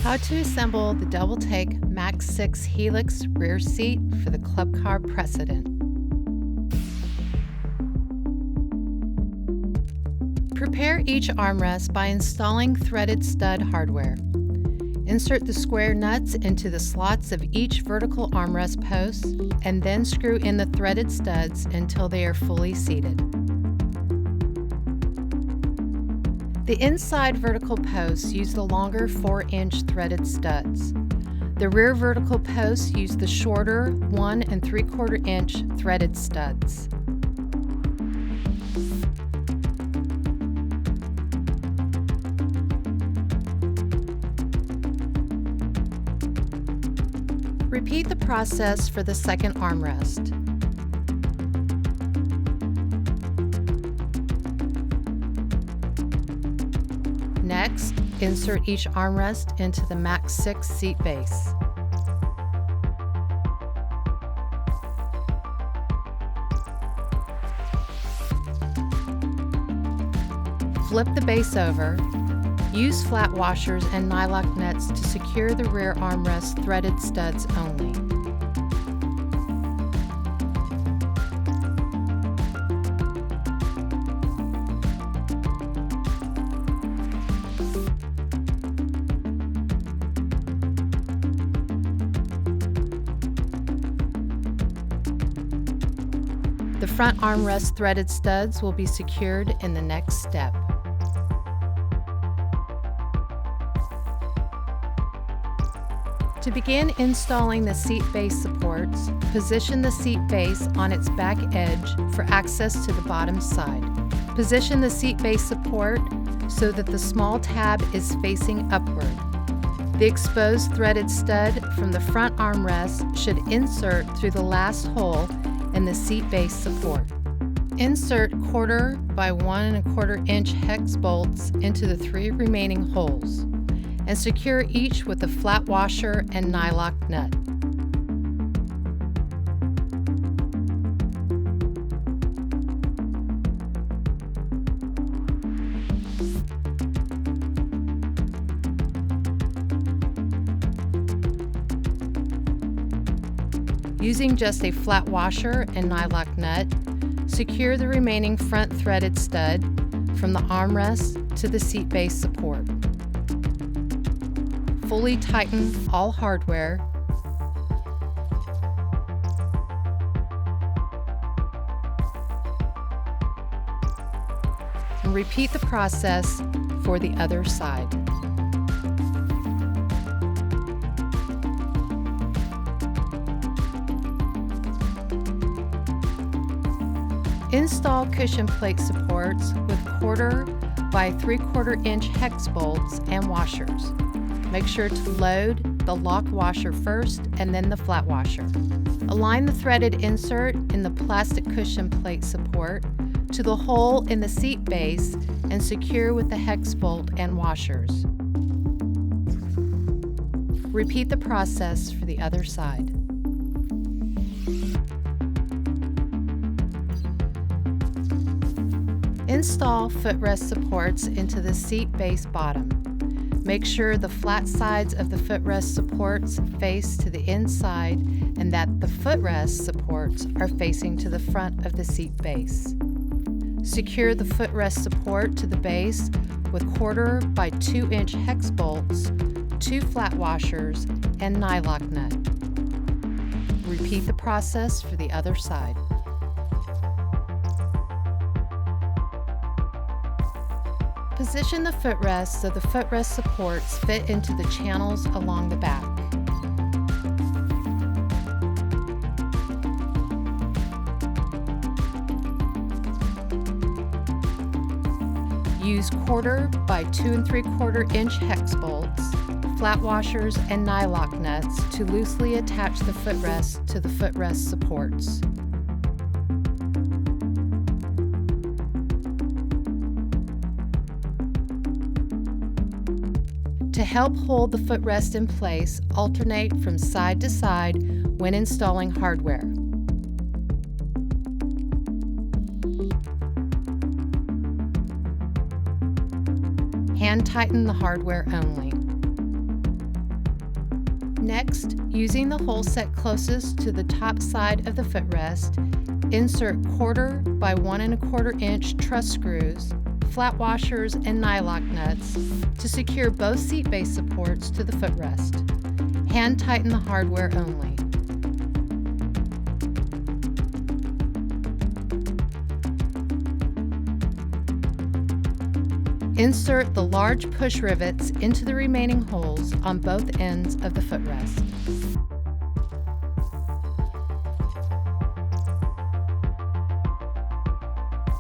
How to assemble the DoubleTake Max6 Helix rear seat for the Club Car Precedent. Prepare each armrest by installing threaded stud hardware. Insert the square nuts into the slots of each vertical armrest post and then screw in the threaded studs until they are fully seated. The inside vertical posts use the longer 4-inch threaded studs. The rear vertical posts use the shorter 1 3/4 inch threaded studs. Repeat the process for the second armrest. Next, insert each armrest into the Max6 seat base. Flip the base over. Use flat washers and nylock nuts to secure the rear armrest threaded studs only. The front armrest threaded studs will be secured in the next step. To begin installing the seat base supports, position the seat base on its back edge for access to the bottom side. Position the seat base support so that the small tab is facing upward. The exposed threaded stud from the front armrest should insert through the last hole in the seat base support. Insert 1/4 by 1 1/4 inch hex bolts into the 3 remaining holes and secure each with a flat washer and nylock nut. Using just a flat washer and nylock nut, secure the remaining front threaded stud from the armrest to the seat base support. Fully tighten all hardware. And repeat the process for the other side. Install cushion plate supports with 1/4 by 3/4 inch hex bolts and washers. Make sure to load the lock washer first and then the flat washer. Align the threaded insert in the plastic cushion plate support to the hole in the seat base and secure with the hex bolt and washers. Repeat the process for the other side. Install footrest supports into the seat base bottom. Make sure the flat sides of the footrest supports face to the inside and that the footrest supports are facing to the front of the seat base. Secure the footrest support to the base with 1/4 by 2 inch hex bolts, 2 flat washers, and nylock nut. Repeat the process for the other side. Position the footrest so the footrest supports fit into the channels along the back. Use 1/4 by 2 3/4 inch hex bolts, flat washers, and nylock nuts to loosely attach the footrest to the footrest supports. To help hold the footrest in place, alternate from side to side when installing hardware. Hand tighten the hardware only. Next, using the hole set closest to the top side of the footrest, insert 1/4 by 1 1/4 inch truss screws, flat washers, and nylock nuts to secure both seat base supports to the footrest. Hand tighten the hardware only. Insert the large push rivets into the remaining holes on both ends of the footrest.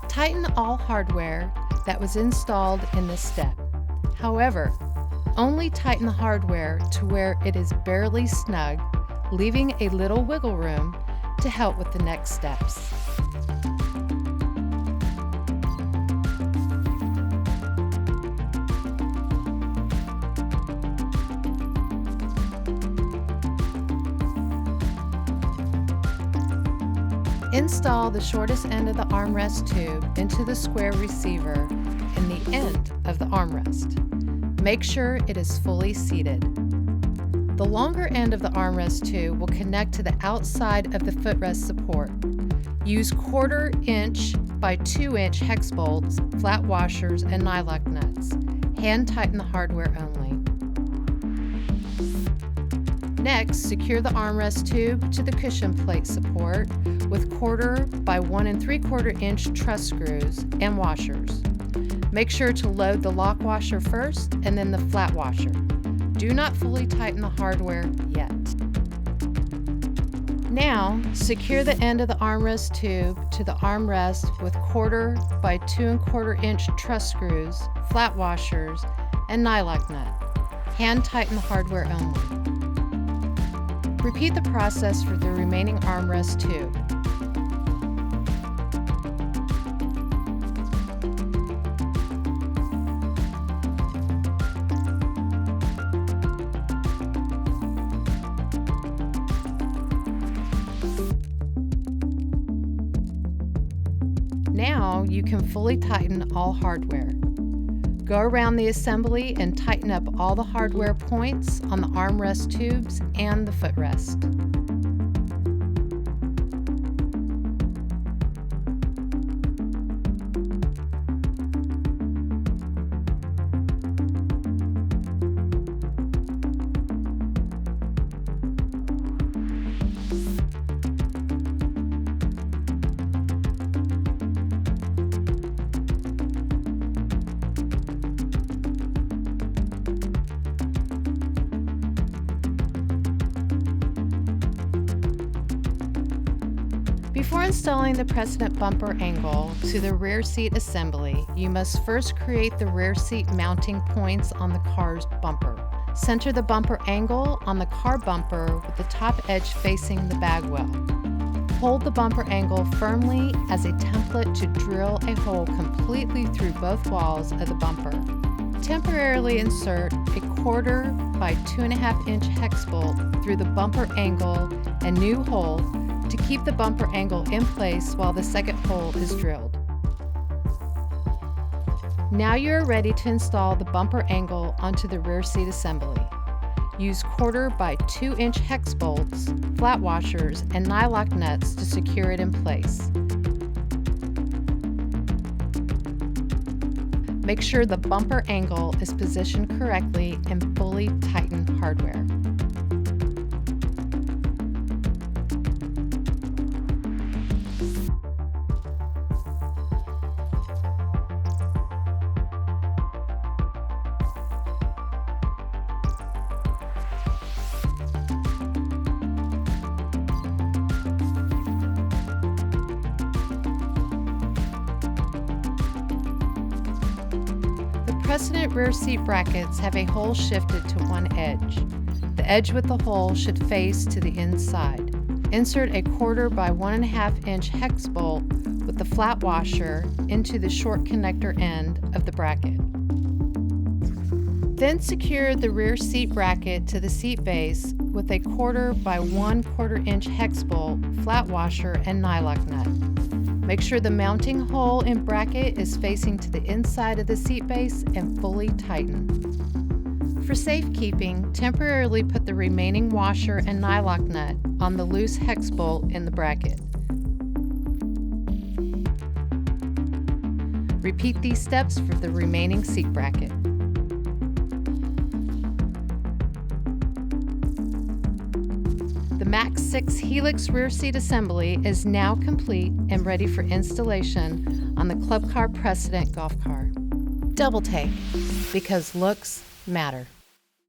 Tighten all hardware that was installed in this step. However, only tighten the hardware to where it is barely snug, leaving a little wiggle room to help with the next steps. Install the shortest end of the armrest tube into the square receiver in the end of the armrest. Make sure it is fully seated. The longer end of the armrest tube will connect to the outside of the footrest support. Use 1/4 inch by 2 inch hex bolts, flat washers, and nylock nuts. Hand tighten the hardware only. Next, secure the armrest tube to the cushion plate support with 1/4 by 1 3/4 inch truss screws and washers. Make sure to load the lock washer first and then the flat washer. Do not fully tighten the hardware yet. Now, secure the end of the armrest tube to the armrest with 1/4 by 2 1/4 inch truss screws, flat washers, and nylock nut. Hand tighten the hardware only. Repeat the process for the remaining armrest tube. Now you can fully tighten all hardware. Go around the assembly and tighten up all the hardware points on the armrest tubes and the footrest. Before installing the Precedent bumper angle to the rear seat assembly, you must first create the rear seat mounting points on the car's bumper. Center the bumper angle on the car bumper with the top edge facing the bag well. Hold the bumper angle firmly as a template to drill a hole completely through both walls of the bumper. Temporarily insert a 1/4 by 2 1/2 inch hex bolt through the bumper angle and new hole to keep the bumper angle in place while the second hole is drilled. Now you are ready to install the bumper angle onto the rear seat assembly. Use 1/4 by 2 inch hex bolts, flat washers, and nylock nuts to secure it in place. Make sure the bumper angle is positioned correctly and fully tighten hardware. Precedent rear seat brackets have a hole shifted to one edge. The edge with the hole should face to the inside. Insert a 1/4 by 1 1/2 inch hex bolt with the flat washer into the short connector end of the bracket. Then secure the rear seat bracket to the seat base with a 1/4 by 1 1/4 inch hex bolt, flat washer, and nylock nut. Make sure the mounting hole and bracket is facing to the inside of the seat base and fully tighten. For safekeeping, temporarily put the remaining washer and nylock nut on the loose hex bolt in the bracket. Repeat these steps for the remaining seat bracket. The Max6 Helix rear seat assembly is now complete and ready for installation on the Club Car Precedent golf car. DoubleTake, because looks matter.